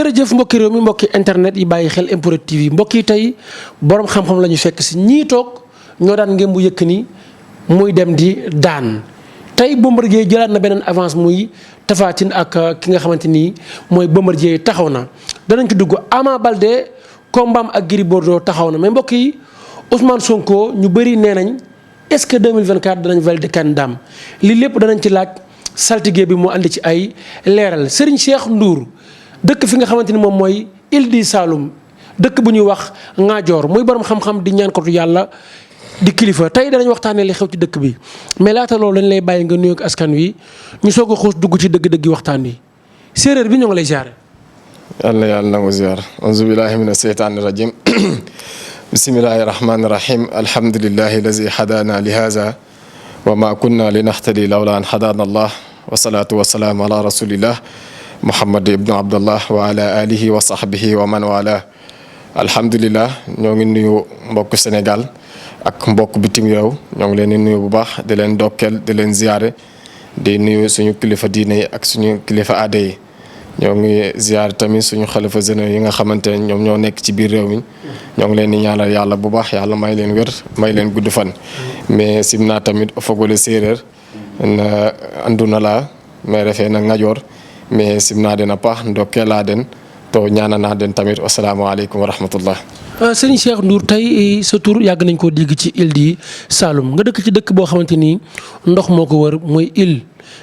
jërëjëf mbokki réew mi mbokki internet yi bàyyi xel MPROD TV mbokk yi tey borom xam-xam la ñu fekk si ñii toog ñoo daan ngeen bu Yékini muy dem di daan tey Bombardier jëlaat na beneen avance muy Tapha Tine ak ki nga xamante ni mooy Bombardier taxaw na. danañ ci dugg Ama Baldé kombaam ak Gris Bordeaux taxaw na mais mbokk yi Ousmane Sonko ñu bëri nee nañ est-ce que 2024 danañ valider candidatam lii lépp danañ ci laaj saltige bi mu andi ci ay leeral Serigne Cheikh Ndour. dëkk fi nga xamante ni moom mooy Île du Saloum dëkk bu ñuy wax Ngaajoor muy borom xam-xam di ñaankatu yàlla di kilifa tey danañ waxtaanee li xew ci dëkk bi mais laata loolu dañ lay bàyyi nga nuyoog askan wi ñu soog a xuus dugg ci dëgg-dëggi waxtaan wi séeréer bi ñoo ngi lay ziare. yàlla nangu ziar auzu billahi mina seytaani rajim bismillahi rahmaani rahim alhamdulillahi lazi hadana li haza wa ma kunna linahtadi lawla an hadana allah wa salaatu wa salaam ala rasulillah Muhammad ibnu Abdallah wa ala alihi wa sahbihi wa man wala alhamdulilah ñoo ngi nuyu mbokk Sénégal ak mbokk bitim réew ñoo ngi leen di nuyu bu baax di leen dokkeel di leen ziare di nuyu suñu kilifa diine yi ak suñu kilifa aada yi ñoo ngi ziare tamit suñu xalifa généraux yi nga xamante ne ñoom ñoo nekk ci biir réew mi ñoo ngi leen di ñaanal yàlla bu baax yàlla may leen wér may leen gudd fan mais simna tamit o fogole séeréer na anduna la mais refee na Ngajoor mais simna den a paax ndokkeelaa den to ñaananaa den tamit asalaamaaleykum wa rahmatullah. Serigne Cheikh Ndour tey sa tur yàgg nañ koo dégg ci Île du Saloum nga dëkk ci dëkk boo xamante ni ndox moo ko wër mooy Île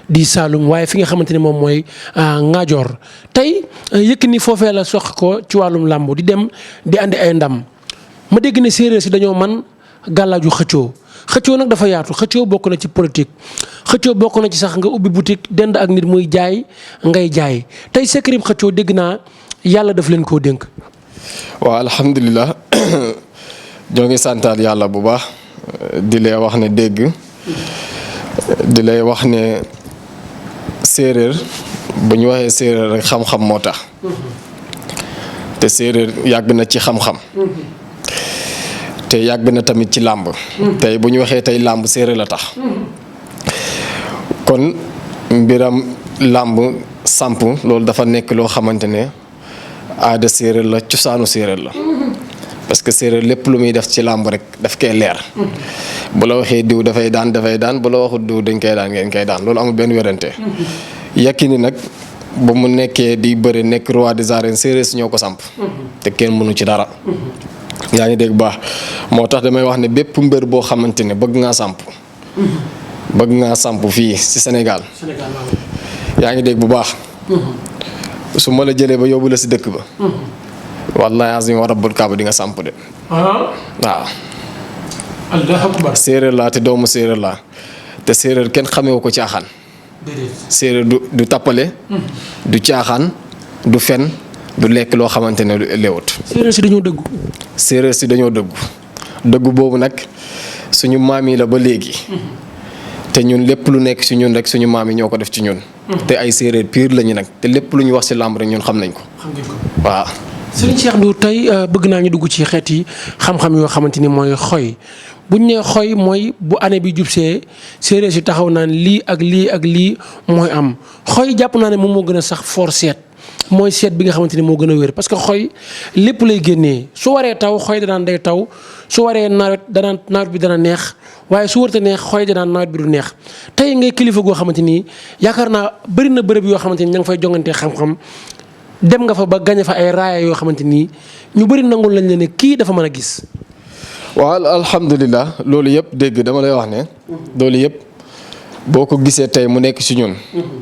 du Saloum waaye fi nga xamante ni moom mooy Ngaajoor tey Yékini foofee la sox ko ci wàllum làmb di dem di andi ay ndam ma dégg ne séeréer si dañoo man gàllaaju xëccoo nag dafa yaatu xëccoo bokk na ci politique xëccoo bokk na ci sax nga ubbi boutique dend ak nit muy jaay ngay jaay tey secret xëccoo dégg naa yàlla daf leen koo dénk. waaw alhamdulilah ñoo ngi santaal yàlla bu baax di lay wax ne dégg di lay wax ne séeréer bu ñu waxee séeréer rek xam-xam moo tax te séeréer yàgg na ci xam-xam. te yàgg na tamit ci làmb tey bu ñu waxee tey làmb séeréer la tax kon mbiram làmb samp loolu dafa nekk loo xamante ne aada séeréer la cosaanu séeréer la parce que séeréer lépp lu muy def ci làmb rek daf koy leer bu la waxee diw dafay daan bu la waxul diw dañ koy daan ngeen koy daan loolu amul benn werante Yékini nag ba mu nekkee di bëri nekk roi des arènes séeréer si ñoo ko samp te kenn mënu ci dara yaa ngi dégg baax moo tax damay wax ne bépp mbër boo xamante ne bëgg ngaa samp fii ci Sénégal yaa ngi dégg bu baax su ma la jëlee ba yóbbu la ci dëkk ba wallahi azim wa rabbul kaaba di nga samp de waaw Allahu akbar séeréer laa te doomu séeréer laa te séeréer kenn xamewu ko caaxaan séeréer du tappale du caaxaan du fen du lekk loo xamante ne léewut séeréer si dañoo dëggu dëggu boobu nag suñu maam yi la ba léegi te ñun lépp lu nekk ci ñun rek suñu maam yi ñoo ko def ci ñun te ay séeréer pire lañu nag te lépp lu ñu wax ci làmb rek ñun xam nañ ko waaw Serigne Cheikh Ndour tey bëgg naa ñu dugg ci xeet yi xam-xam yoo xamante ni mooy xoy buñ nee xoy mooy bu année bi jubsee séeréer si taxaw naan lii ak lii ak lii mooy am xoy jàpp naa ne moom moo gën a sax for seet mooy seet bi nga xamante ni moo gën a wér parce que xoy lépp lay génnee su waree taw xoy danaan day taw su waree nawet bi dana neex waaye su warta neex xoy danaan nawet bi du neex tey ngay kilifa goo xamante ni yaakaar naa bëri na bërëb yoo xamante ni ña nga fay jongantee xam-xam dem nga fa ba gañe fa ay raaya yoo xamante ni ñu bëri nangul lañ la ne kii dafa mën a gis. waaw alhamdulilah loolu yëpp dégg dama lay wax ne loolu yëpp boo ko gisee tey mu nekk ci ñun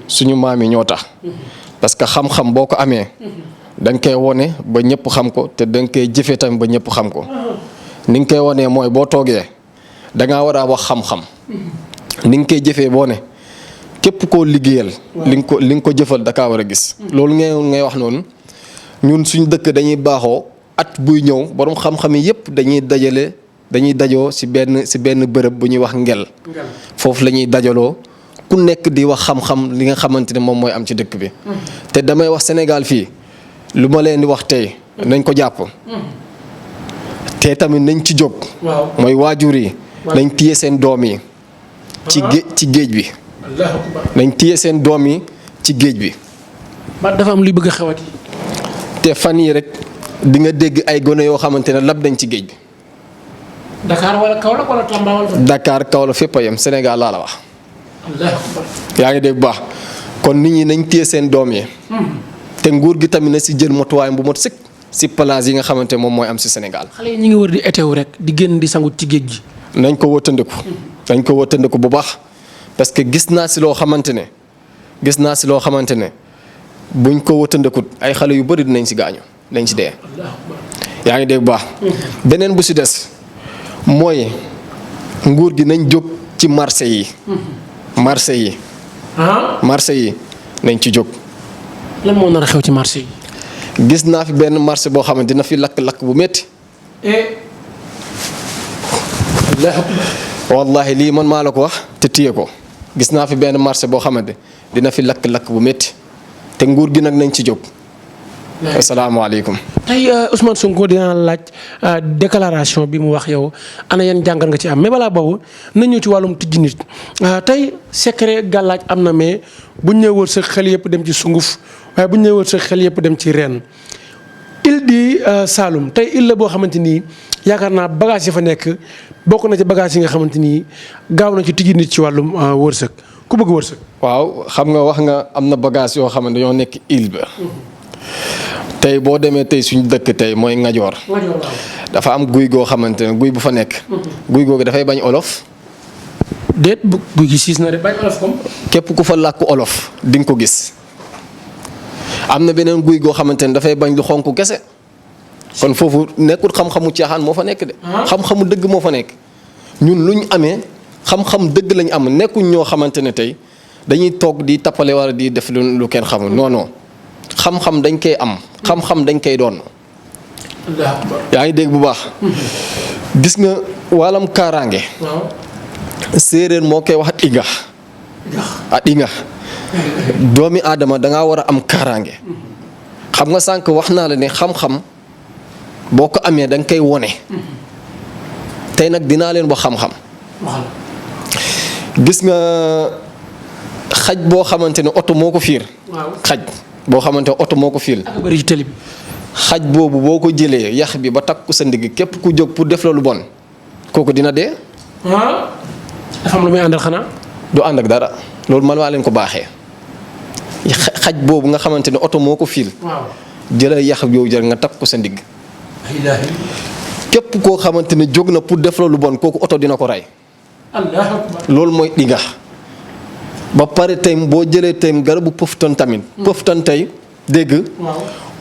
suñu maam yi ñoo tax parce que xam-xam boo ko amee da nga koy wone ba ñëpp xam ko te da nga koy jëfee tamit ba ñëpp xam ko ni nga koy wonee mooy boo toogee da ngaa war a wax xam-xam ni nga koy jëfee boo ne képp koo liggéeyal li nga ko jëfal da kaa war a gis loolu ngay wax noonu ñun suñu dëkk dañuy baaxoo at buy ñëw borom xam-xam yi yëpp dañuy dajoo ci benn bërëb bu ñuy wax ngel foofu la ñuy dajaloo ku nekk di wax xam-xam li nga xamante ne moom mooy am ci dëkk bi te damay wax Sénégal fii lu ma leen di wax tey nañ ko jàpp te tamit nañ ci jóg mooy waajur yi nañ téye seen doom yi ci géej bi nañ téye seen doom yi ci géej bi ba dafa am luy bëgg a xewati te fan yii rek di nga dégg ay gone yoo xamante ne lab dañ ci géej bi. Dakar wala Kaolack wala Tamba wala. Dakar Kaolack fépp a yem Sénégal laa la wax. Allahu akbar. yaa ngi dégg bu baax kon nit ñi nañ téye seen doom yi. te nguur gi tamit na si jël motuwaayam bu mot sëkk si plage yi nga xamante moom mooy am si Sénégal. xale yi ñu ngi wër di éteew rek di génn di sangu ci géej gi. nañ ko wëttandiku. nañ ko wëttandiku bu baax parce que gis naa si loo xamante ne buñ ko wëttandikut ay xale yu bëri dinañ si gaañu nañ si dee. yaa ngi dégg bu baax. beneen bu si des mooy nguur gi nañ jóg ci marché yi. marché yi nañ ci jóg. lan moo nar a xew ci marché yi. gis naa fi benn marché boo xamante dina fi lakk-lakk bu métti. wallahi lii man maa la ko wax te téye ko gis naa fi benn marché boo xamante dina fi lakk-lakk bu métti te nguur gi nag nañ ci jóg. asalaamaaleykum. tey Ousmane Sonko dinaa laaj déclaration bi mu wax yow ana yan jàngat nga ci am mais balaa boobu nañ ñëw ci wàllum tijji nit tey secret gàllaaj am na mais buñ ñëw wër sa xel yëpp dem ci sunguf waaye buñ ñëw wër sa xel yëpp dem ci reen. île di Saloum tey île la boo xamante ni yaakaar naa bagage yi fa nekk bokk na ci bagage yi nga xamante ni gaaw na ci tijji nit ci wàllum wërsëg ku bëgg wërsëg. waaw xam nga wax nga am na bagage yoo xam ne dañoo nekk île ba. tey boo demee tey suñu dëkk tey mooy Ngajoor. dafa am guy goo xamante ne guy bu fa nekk. guy googu dafay bañ olof. déet bu guy gi siis na de bañ olof comme. képp ku fa làkk olof di nga ko gis. am na beneen guy goo xamante ne dafay bañ lu xonk kese. kon foofu nekkul xam-xamu caaxaan moo fa nekk de. xam-xamu dëgg moo fa nekk. ñun lu ñu amee xam-xam dëgg lañ am nekkuñ ñoo xamante ne tey dañuy toog di tappale wala di def lu kenn xamul non non. xam-xam dañ koy am xam-xam dañ koy doon. yaa ngi dégg bu baax. gis nga wàllam kaaraange. séeréer moo koy wax dinga. dinga. doomi aadama dangaa war a am kaaraange. xam nga sànq wax naa la ne xam-xam boo ko amee da nga koy wone. tey nag dinaa leen wax xam-xam. gis nga xaj boo xamante ne oto moo ko fiir. xaj. boo xamante ne oto moo ko fiil xaj boobu boo ko jëlee yax bi ba takku sa ndigg képp ku jóg pour def la lu bon kooku dina dee. dafa am lu muy àndal xanaa. du ànd ak dara loolu man maa leen ko baaxee xaj boobu nga xamante ne oto moo ko fiil. jëlee yax boobu jël nga takku sa ndigg. képp koo xamante ne jóg na pour def la lu bon kooku oto dina ko rey. loolu mooy dinga. ba pare tey boo jëlee tey garabu pëftan tamit. pëftan tey dégg.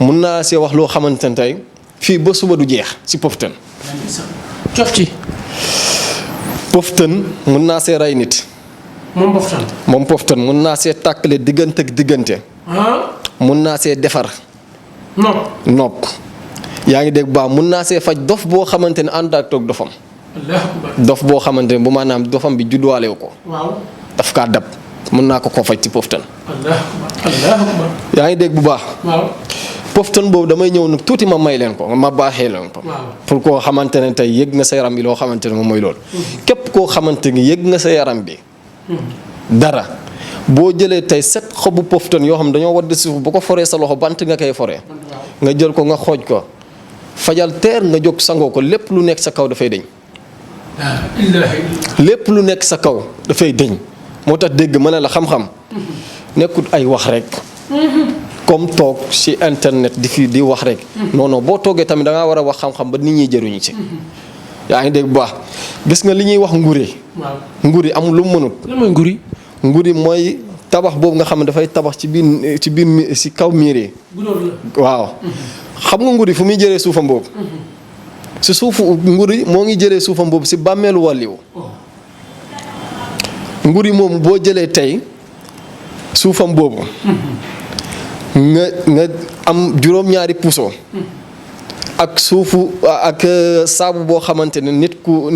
mun naa see wax loo xamante ne tey fii ba suba du jeex si pëftan. cof ci. pëftan mun naa see rey nit. moom pëftan mun naa see tàkkale diggante ak diggante. mun naa see defar. nopp. yaa ngi dégg baax mun naa see faj dof boo xamante ne ànd ak toog dofam. dof boo xamante ne bu maanaam dofam bi judduwaale ko. daf kaa dab. mën naa ko faj ci poftan. yaa ngi dégg bu baax. poftan boobu damay ñëw nag tuuti ma may leen ko ma baaxee leen ko. pour koo xamante ne tey yëg nga sa yaram bi loo xamante ne moom mooy loolu. képp koo xamante ni yëg nga sa yaram bi. dara boo jëlee tey 7 xobu poftan yoo xam dañoo wadd suuf bu ko foree sa loxo bant nga koy foree. nga jël ko nga xooj ko fajal teer nga jóg sangoo ko lépp lu nekk sa kaw dafay dëñ. lépp lu nekk sa kaw dafay dëñ. moo tax dégg ma ne la xam-xam nekkul ay wax rek comme toog ci internet di wax rek non non boo toogee tamit da ngaa war a wax xam-xam ba nit ñi jëruñu ci. yaa ngi dégg bu baax gis nga li ñuy wax nguri amul lu mu mënut. lan mooy nguri mooy tabax boobu nga xam ne dafay tabax ci biir ci kaw miir yi. waaw xam nga nguri fu muy jëlee suufam boobu. ci suufu nguri moo ngi jëlee suufam boobu ci bàmmeelu wàlliw. nguri moom boo jëlee tey suufam boobu nga am juróom-ñaari puso ak suufu ak saabu boo xamante ne nit ku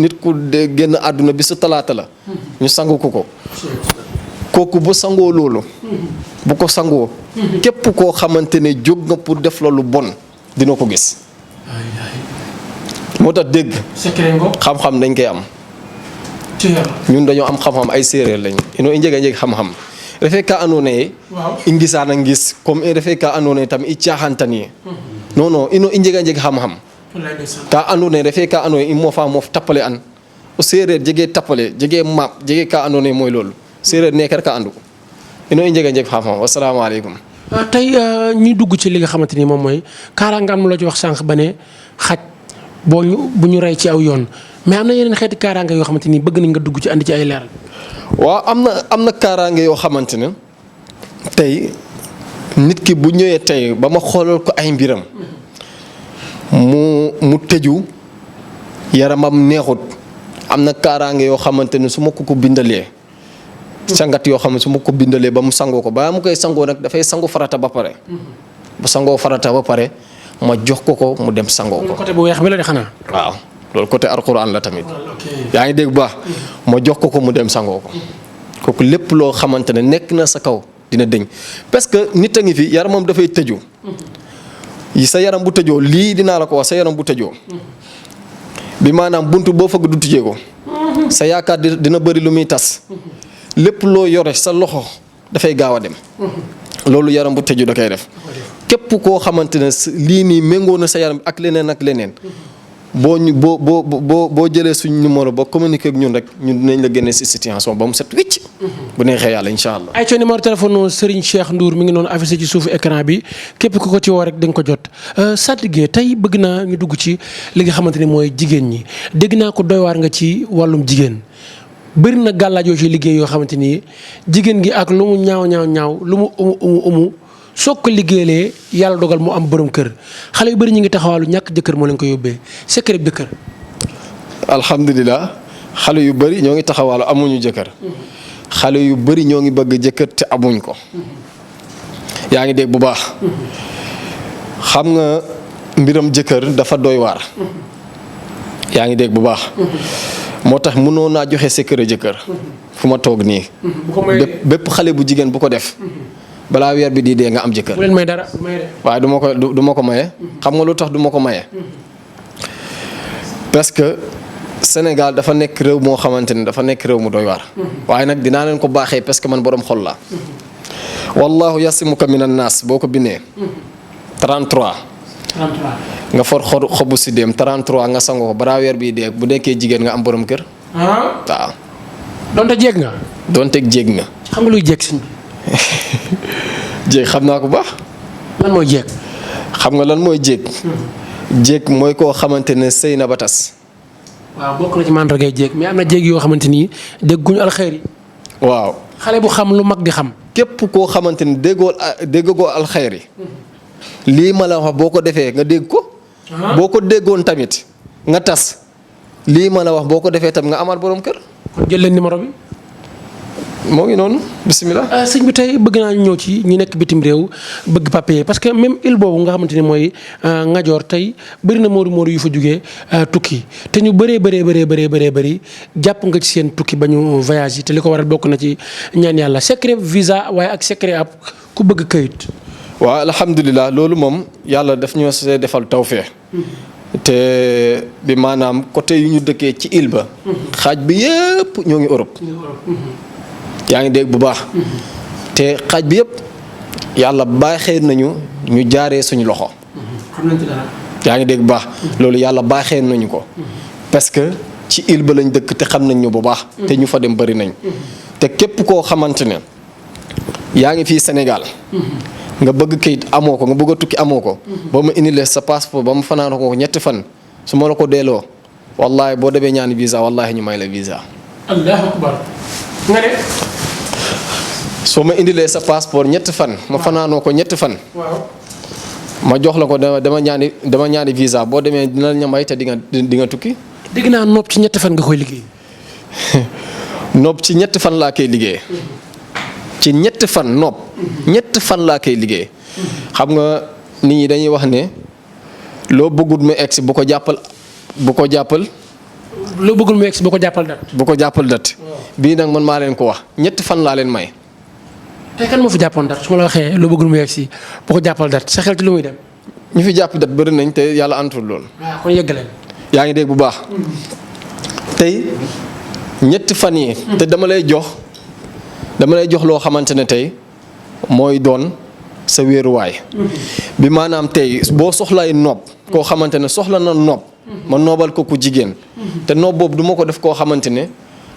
génn àdduna bi su talaata la ñu sangu ko kooku bu sangoo loolu bu ko sangoo képp koo xamante ne jóg nga pour def la lu bon dina ko gis moo tax dégg xam-xam dañ koy am ñun dañoo am xam-xam ay séeréer lañ ino i njëg xam-xam refe ka andoona yee i ngisaana ngis comme refe ka andoona yee tam i caaxaantan ye non non ino i njega njeg xam-xam ka andoona yee refe ka andoona yee i moofa moof tapale an o séeréer jegee tapale jegee maap jegee ka andoona yee mooy loolu séeréer nekk rek a andu ino i njega njeg xam-xam wasalaamaaleykum. tey ñuy dugg ci li nga xamante ni moom mooy kaaraangaan mu la ci wax sànq ba ne xaj bu ñu rey ci aw yoon mais am na yeneen xeeti kaaraange yoo xamante ni bëgg nañ nga dugg ci andi ci ay leeral. waaw am na kaaraange yoo xamante ne tey nit ki bu ñëwee tey ba ma xoolal ko ay mbiram mu tëju yaramam neexut am na kaaraange yoo xamante ne su ma ko bindalee sangat yoo xam ne su ma ko bindalee ba mu sangoo ko ba mu koy sangoo nag dafay sangu farata ba pare bu sangoo farata ba pare ma jox ko mu dem sangoo ko. côté bu weex bi la de xanaa. waaw loolu côté alxuraan la tamit. yaa ngi dégg bu baax ma jox ko mu dem sangoo ko kooku lépp loo xamante ne nekk na sa kaw dina dëñ parce que nit a ngi fi yaramam dafay tëju sa yaram bu tëjoo lii dinaa la ko wax sa yaram bu tëjoo bi maanaam buntu boo fëgg du tijjee ko sa yaakaar dina bëri lu muy tas lépp loo yore sa loxo dafay gaaw a dem loolu yaram bu tëju da koy def képp koo xamante ne lii nii méngoo na sa yaram ak leneen boo jëlee suñ numéro ba communiquer ak ñun rek ñun dinañ la génne si situation ba mu set wicc bu neexee yàlla incha allah. ay numéro téléphone Serigne Cheikh Ndour mi ngi noonu affiché ci suufu écran bi képp ku ko ci woo rek da nga ko jot Sadigué tey bëgg naa ñu dugg ci li nga xamante ni mooy jigéen ñi dégg naa ko doy waar nga ci wàllum jigéen bëri na gàllaaj yoo ci liggéey yoo xamante ni jigéen gi ak lu mu ñaaw lu mu umu soo ko liggéeyee yàlla dogal mu am borom kër xale yu bëri ñu ngi taxawaalu ñàkk jëkkër moo leen ko yóbbee secret jëkkër. alhamdulilah xale yu bëri ñoo ngi taxawaalu amuñu jëkkër xale yu bëri ñoo ngi bëgg jëkkër te amuñ ko yaa ngi dégg bu baax xam nga mbiram jëkkër dafa doy waar yaa ngi dégg bu baax moo tax mënoo naa joxe secret jëkkër fu ma toog nii bépp xale bu jigéen bu ko def balaa weer bi di dee nga am jëkkër. bu leen may dara waaye du ma ko maye. xam nga lu tax du ma ko maye. parce que Sénégal dafa nekk réew moo xamante ne dafa nekk réew mu doy waar. waaye nag dinaa leen ko baaxee parce que man borom xol laa. wallahu yasimuka minan naas boo ko bindee. 33. nga for xobu si dem 33 nga sangoo ko balaa weer bi dee bu nekkee jigéen nga am borom kër. waaw. donte jéeg nga. donte jéeg nga. xam nga luy jéeg si. jéeg xam naa ko baax. lan mooy jéeg. xam nga lan mooy jéeg. jéeg mooy koo xamante ne sëy na ba tas. waaw bokk na ci màndargay jéeg mais am na jéeg yoo xamante ni dégguñu alxeyri. waaw. xale bu xam lu mag di xam. képp koo xamante ni déggoo alxeyri. lii ma la wax boo ko defee nga dégg ko. boo ko déggoon tamit nga tas. lii ma la wax boo ko defee tam nga amaat borom kër. kon jël leen numéro bi. moo ngi noonu bisimilah. sëñ bi tey bëgg naa ñëw ci ñi nekk bitim réew bëgg papier parce que même île boobu nga xamante ni mooy Ngajoor tey bëri na moodu yu fa jugee tukki te ñu bëri jàpp nga ci seen tukki ba ñu voyage yi te li ko waral bokk na ci ñaan yàlla secret visa waaye ak secret ab ku bëgg këyit. waaw alhamdulilah loolu moom yàlla daf ñoo see defal tawfeex te bi maanaam côté yu ñu dëkkee ci île ba. xaaj bi yëpp ñoo ngi Europe. yaa ngi dégg bu baax te xaaj bi yëpp yàlla baaxee nañu ñu jaaree suñu loxo. xam nañ ci dara. yaa ngi dégg bu baax loolu yàlla baaxee nañu ko parce que ci île ba lañ dëkk te xam nañ ñu bu baax. te ñu fa dem bari nañ. te képp koo xamante ne yaa ngi fii Sénégal. nga bëgg kayit amoo ko nga bëgg a tukki amoo ko. ba ma indilee sa passeport ba mu fanaan ko ñetti fan su ma la ko delloo wallaahi boo demee ñaani visa wallaahi ñu may la visa. allahu akbar nga ne. soo ma indilee sa passeport ñetti fan. ma fanaanoo ko ñetti fan. waaw. ma jox la ko dama ñaani visa boo demee dina la may te di nga tukki. dégg naa nopp ci ñetti fan nga koy liggéey. nopp ci ñetti fan laa koy liggéey. ci ñetti fan nopp. ñetti fan laa koy liggéey. xam nga nit ñi dañuy wax ne loo bëggut mu egsi bu ko jàppal. loo bëggul mu egsi bu ko jàppal dat. bu ko jàppal dat. bii nag man maa leen ko wax ñetti fan laa leen may. tey kan moo fi jàppoon dat su ma la waxee loo bëggul mu egsi bu ko jàppal dat sa xel ci lu muy dem. ñu fi jàpp dat bëri nañ te yàlla antul lool. waaw kon yëggaleen. yaa ngi dégg bu baax. tey ñetti fan yi. te dama lay jox dama lay jox loo xamante ne tey mooy doon sa wéeruwaay. bi maanaam tey boo soxlaay nopp koo xamante ne soxla na nopp ma noobal ko ku jigéen te nopp boobu du ma ko def koo xamante ne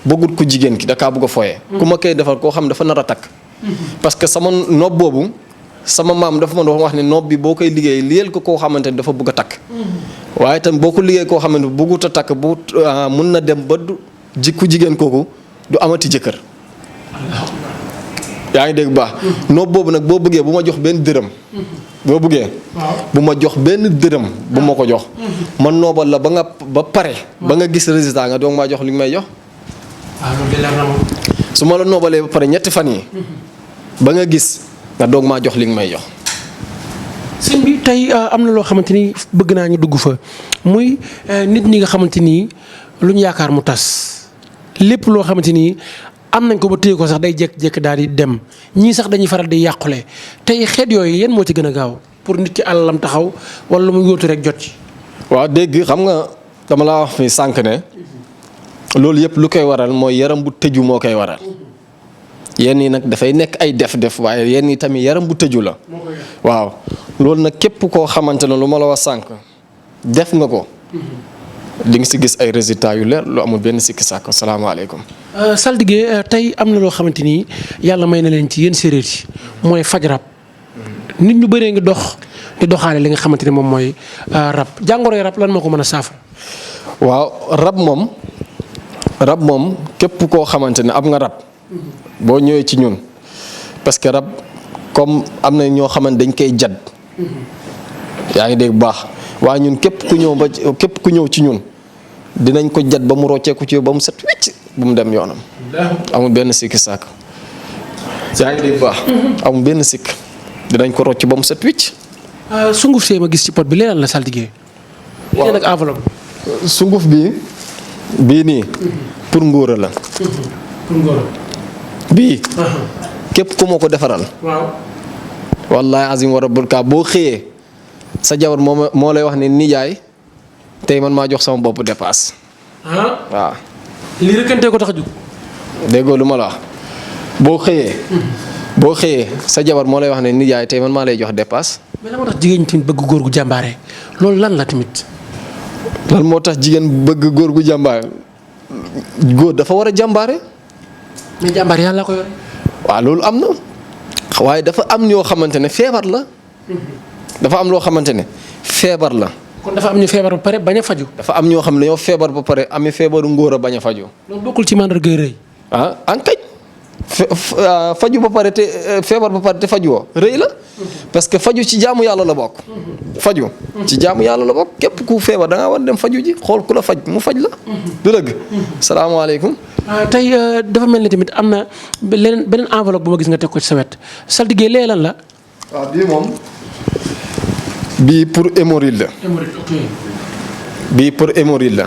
bëggut ku jigéen ki da kaa bëgg a foyee ku ma koy defal koo xam dafa nar a takk parce que sama nopp boobu sama maam dafa ma doon wax ne nopp bi boo koy liggéey liyeel ko koo xamante ne dafa bëgg a takk waaye tam boo ko liggéey koo xamante ne bëggut a takk bu mun na dem ba du ku jigéen kooku du amati jëkkër yaa ngi dégg baax nopp boobu nag boo bëggee bu ma jox benn dërëm boo bëggee bu ma jox benn dërëm bu ma ko jox ma noobal la ba pare ba nga gis résultat nga doog maa jox li nga may jox su ma la noobalee ba pare ñetti fan yi ba nga gis nga doog maa jox li nga may jox sëñ bi tey am na loo xamante ni bëgg naa ñu dugg fa muy nit ñi nga xamante ni lu ñu yaakaar mu tas lépp loo xamante ni am nañ ko ba téye ko sax day jékki-jékki daal di dem ñii sax dañuy faral di yàqule tey xeet yooyu yéen moo ci gën a gaaw pour nit ki alalam taxaw wala lu mu yóotu rek jot ci. waaw dégg xam nga dama laa wax fi sànq ne loolu yëpp lu koy waral mooy yaram bu tëju moo koy waral yenn yi nag dafay nekk ay def-def waaye yenn yi tamit yaram bu tëju la. waaw loolu nag képp koo xamante ne lu ma la wax sànq def nga ko. di nga si gis ay résultats yu leer lu amul benn sikki sàkk salaamaaleykum. saltige tey am na loo xamante ni yàlla may na leen ci yéen séeréer yi mooy faj rab nit ñu bëree ngi dox di doxaale li nga xamante ni moom mooy rab jàngoroy rab lan moo ko mën a saafara. waaw rab moom képp koo xamante ne am nga rab boo ñëwee ci ñun parce que rab comme am na ñoo xamante dañ koy jad yaa ngi dégg bu baax waaye ñun képp ku ñëw ci ñun dinañ ko jat ba mu rocceeku ci yow ba mu set wecc bu mu dem yoonam amul benn sikki sàkk yaa ngi dégg bu baax amul benn sikk dinañ ko rocc ba mu set wecc. sunguf see ma gis ci pot bi leneen la saltige. waaw leneen ak enveloppe. sunguf bii nii pour ngóora la. pour ngóora. bii. képp ku ma ko defaral. waaw. wallaahi azim wa rabbul kaa boo xëyee sa jabar moo lay wax ne nijaay tey man maa jox sama bopp dépasse. waaw. lii rëkkantee ko tax a jóg. déggoo lu ma la wax boo xëyee sa jabar moo lay wax ne nijaay tey man maa lay jox dépasse. mais lan moo tax jigéen ñi tamit bëgg góor gu jàmbaare loolu lan la tamit. lan moo tax jigéen bëgg góor gu jàmbaare góor dafa war a jàmbaare. mais jàmbaare yàlla ko yore. waaw loolu am na waaye dafa am ñoo xamante ne feebar la. dafa am loo xamante ne feebar la. kon dafa am ñu feebar ba pare bañ a faju. dafa am ñoo xam ne dañoo feebar ba pare amee feebaru ngóor a bañ a faju. loolu bokkul ci mandarga rëy. ankaj faju ba pare te feebar ba pare te faju woo rëy la. parce que faju ci jaamu yàlla la bokk. faju ci jaamu yàlla la bokk képp ku feebar da ngaa war dem faju ji xool ku la faj mu faj la. du dëgg. salaamaaleykum. tey dafa mel ni tamit am na beneen enveloppe bu ma gis nga teg ko ci sa wet saltige lee lan la. waaw bii moom. bii pour hémorroïde la. hémorroïde ok. bii pour hémorroïde la.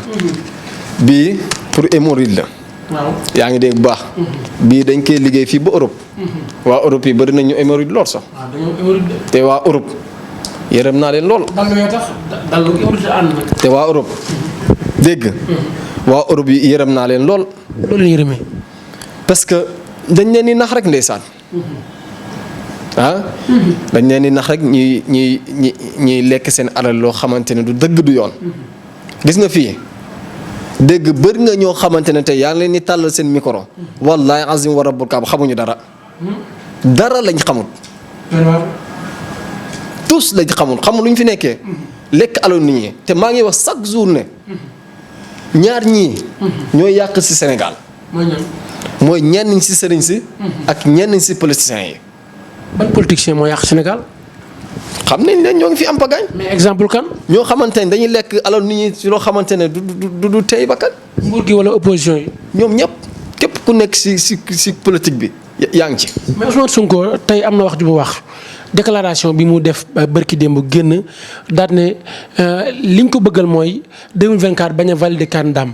bii pour hémorroïde la. waaw yaa ngi dégg bu baax. bii dañ koy liggéey fii ba Europe. waa Europe yi bëri nañu hémorroïde lool sax. waaw dañoo hémorroïde. te waa Europe yërëm naa leen lool. dallu hémorroïde ànd na. te waa Europe. dégg. waa Europe yi yërëm naa leen lool. loolu la yërëmee. parce que dañ leen di nax rek ndeysaan. dañ leen di nax rek ñuy lekk seen alal loo xamante ne du dëgg du yoon. gis nga fii dégg bëri nga ñoo xamante ne tey yaa ngi leen di tàllal seen micro. wallaahi azim wa rabbul kaab xamuñu dara. dara lañ xamul. tous lañ xamul lu ñu fi nekkee. lekk alal nit ñi te maa ngi wax chaque jour ne. ñaar ñii. ñooy yàq ci Sénégal. mooy ñenn ñi ci sëriñ si. ak ñenn ñi ci politiciens yi. ban politicien moo yàq Sénégal. xam nañ leen ñoo ngi fi am pagañ. mais exemple kan. ñoo xamante ne dañuy lekk alal nit ñi ci loo xamante ne du tey bakkan. nguur gi wala opposition yi. ñoom ñëpp képp ku nekk ci politique bi yaa ngi ci. mais Ousmane Sonko tey am na wax ju mu wax déclaration bi mu def bërki démb génn daal ne liñ ko bëggal mooy 2024 bañ a valider candidatam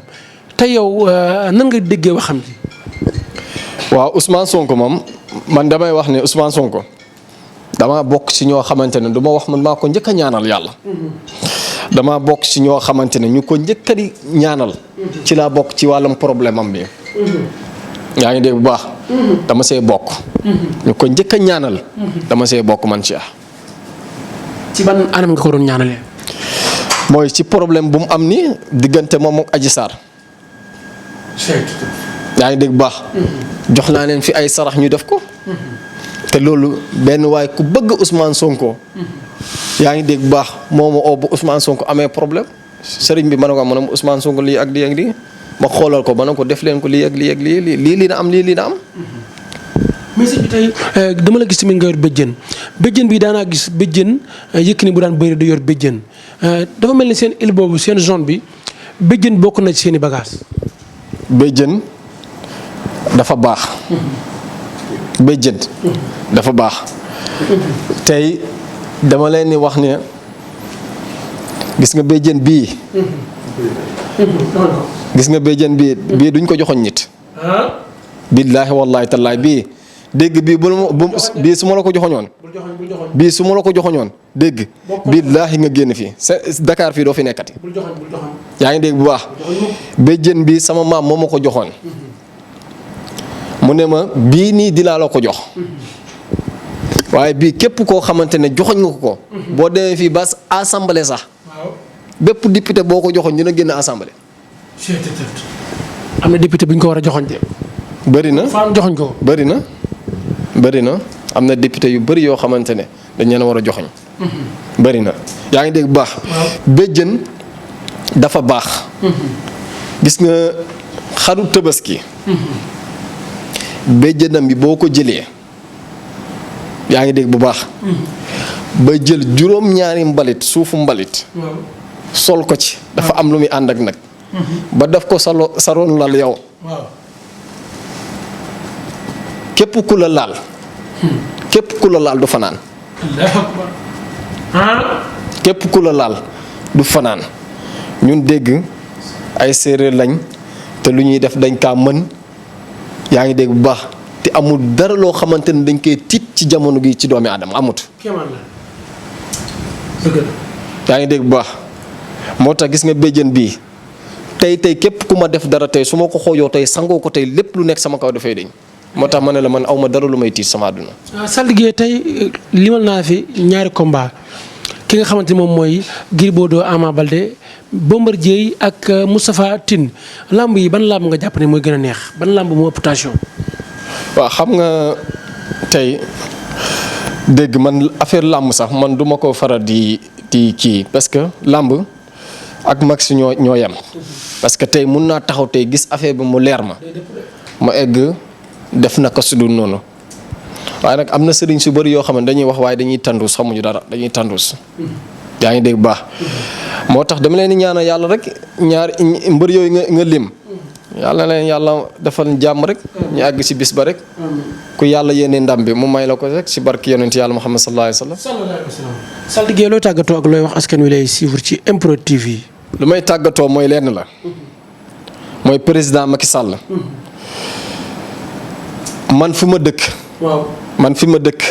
tey yow nan nga déggee waxam ji. waaw Ousmane Sonko moom man damay wax ne Ousmane Sonko dama bokk ci ñoo xamante ne du ma wax man maa ko njëkk a ñaanal yàlla. dama bokk ci ñoo xamante ne ñu ko njëkk a di ñaanal. ci laa bokk ci wàllum problème am bi. yaa ngi dégg bu baax. dama see bokk. ñu ko njëkk a ñaanal. dama see bokk man Cheikh. ci ban anam nga ko doon ñaanalee. mooy ci problème bu mu am ni diggante moom ak Adji Sarr. yaa ngi dégg bu baax. jox naa leen fi ay sarax ñu def ko. te loolu benn waaye ku bëgg Ousmane Sonko. yaa ngi dégg bu baax moo ma oo bu Ousmane Sonko amee problème sëriñ bi ma ne ko ma ne Ousmane Sonko lii ak lii ak lii ma xoolal ko ma ne ko def leen ko lii ak lii ak lii na am lii na am. mais sëñ bi tey dama la gis tamit nga yor béjjën bi daanaa gis béjjën Yékini bu daan bëri du yor béjjën dafa mel ni seen île boobu seen zone bi béjjën bokk na ci seen i bagages. béjjën dafa baax. béjjën dafa baax. tey dama leen di wax ne gis nga béjjën bii. gis nga béjjën bii duñ ko joxoon nit. billaahi wallaahi tallaahi bii dégg bii bii su ma la ko joxoñoon. bii su ma la ko joxoñoon dégg. billaahi nga génn fii Dakar fii doo fi nekkati. yaa ngi dégg bu baax. béjjën bii sama maam moo ma ko joxoon. mu ne ma bii nii di laa la ko jox. waaye bii képp koo xamante ne joxoñ nga ko. boo demee fii ba assemblée sax. bépp député boo ko joxoñ dina génn assemblée. am na député bu ñu ko war a joxoñ de. bëri na faam joxoñ ko. bëri na am na député yu bëri yoo xamante ne dañ leen war a joxoñ. bëri na yaa ngi dégg bu baax. béjjën dafa baax. gis nga xaru Tabaski. béjjënam bi boo ko jëlee. yaa ngi dégg bu baax. ba jël juróom-ñaari mbalit suufu mbalit. sol ko ci dafa am lu muy ànd ak nag. ba def ko sa ron lal yow. képp ku la laal. képp ku la laal du fanaan. képp ku la laal du fanaan ñun dégg ay séeréer lañ te lu ñuy def dañ kaa mën yaa ngi dégg bu baax te amul dara loo xamante ne dañ koy tiit ci jamono gi ci doomi aadama amut. yaa ngi dégg bu baax moo tax gis nga béjjën bii tey képp ku ma def dara tey su ma ko xoojoo tey sangoo ko tey lépp lu nekk sama kaw dafay dañ. moo tax ma ne la man aw ma dara lu may tiit sama àdduna. saltige tey limal naa fi ñaari combat ki nga xamante moom mooy Gris Bordeaux Ama Baldé Bombardier ak Moustapha Tine lamb yi ban lamb nga jàpp ne mooy gën a neex ban lamb moo ëpp tension. waaw xam nga tey dégg man affaire lamb sax man du ma ko faral di kii parce que lamb ak max ñoo yem. parce que tey mun naa taxaw tey gis affaire bi mu leer ma egg. def na ko su dul noonu waaye nag am na sëriñ su bëri yoo xam ne dañuy wax waaye dañuy tànduus xamuñu dara dañuy tànduus. yaa ngi dégg baax moo tax dama leen di ñaanal yàlla rek ñaari mbër yooyu nga lim. yàlla leen yàlla defal jàmm rek. ñu àgg si bis ba rek. ku yàlla yéene ndam bi mu may la ko rek si barki yonent yàlla Muhammad sallallahu alayhi wa sallam. saltige looy tàggatoo ak looy wax askan wi lay suivre ci MPROD TV. lu may tàggatoo mooy lenn la. mooy président Macky Sall. man fi ma dëkk. man fi ma dëkk.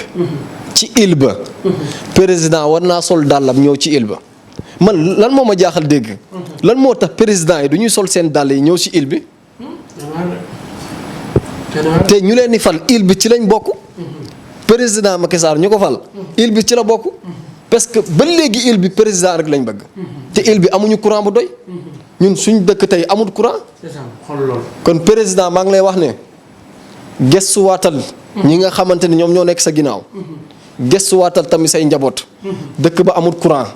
ci île ba. président war naa sol dàllam ñëw ci île ba. man lan moo ma jaaxal dégg. lan moo tax président yi du ñuy sol seen dàll yi ñëw ci île bi. te ñu leen di fal île bi ci lañ bokk. président Macky Sall ñu ko fal. île bi ci la bokk. parce que ba léegi île bi président rek lañ bëgg. te île bi amuñu courant bu doy. ñun suñ dëkk tey amul courant. kon président maa ngi lay wax ne. gestuwaatal ñi nga xamante ni ñoom ñoo nekk sa ginnaaw. gestuwaatal tamit say njaboot. dëkk ba amul courant.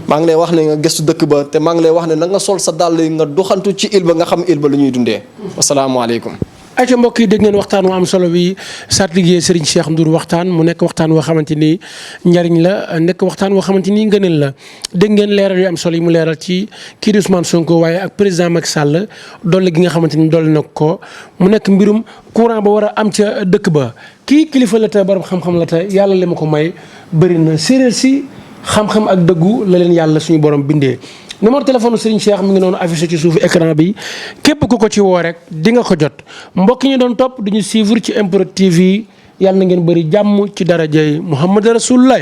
maa ngi lay wax ne nga gestu dëkk ba te maa ngi lay wax ne na nga sol sa dàll yi nga doxantu ci île ba nga xam île ba lu ñuy dundee. asalaamaaleykum. ayca mbokk yi dégg ngeen waxtaan wu am solo bi saltige Serigne Cheikh Ndour waxtaan mu nekk waxtaan woo xamante ni njariñ la nekk waxtaan woo xamante ni ngëneel la dégg ngeen leeral yu am solo yi mu leeral ci kii di Ousmane Sonko waaye ak président Macky Sall dolli gi nga xamante ni dolli na ko mu nekk mbirum courant ba war a am ca dëkk ba kii kilifa la te borom xam-xam la te yàlla li ma ko may bëri na séeréer si xam-xam ak dëggu la leen yàlla suñu borom bindee. numéro téléphone Serigne Cheikh mi ngi noonu affiché ci suufu écran bi képp ku ko ci woo rek di nga ko jot mbokk ñu doon topp duñu suivre ci MPROD TV yàlla na ngeen bëri jàmm ci darajay Muhammad Rasulullah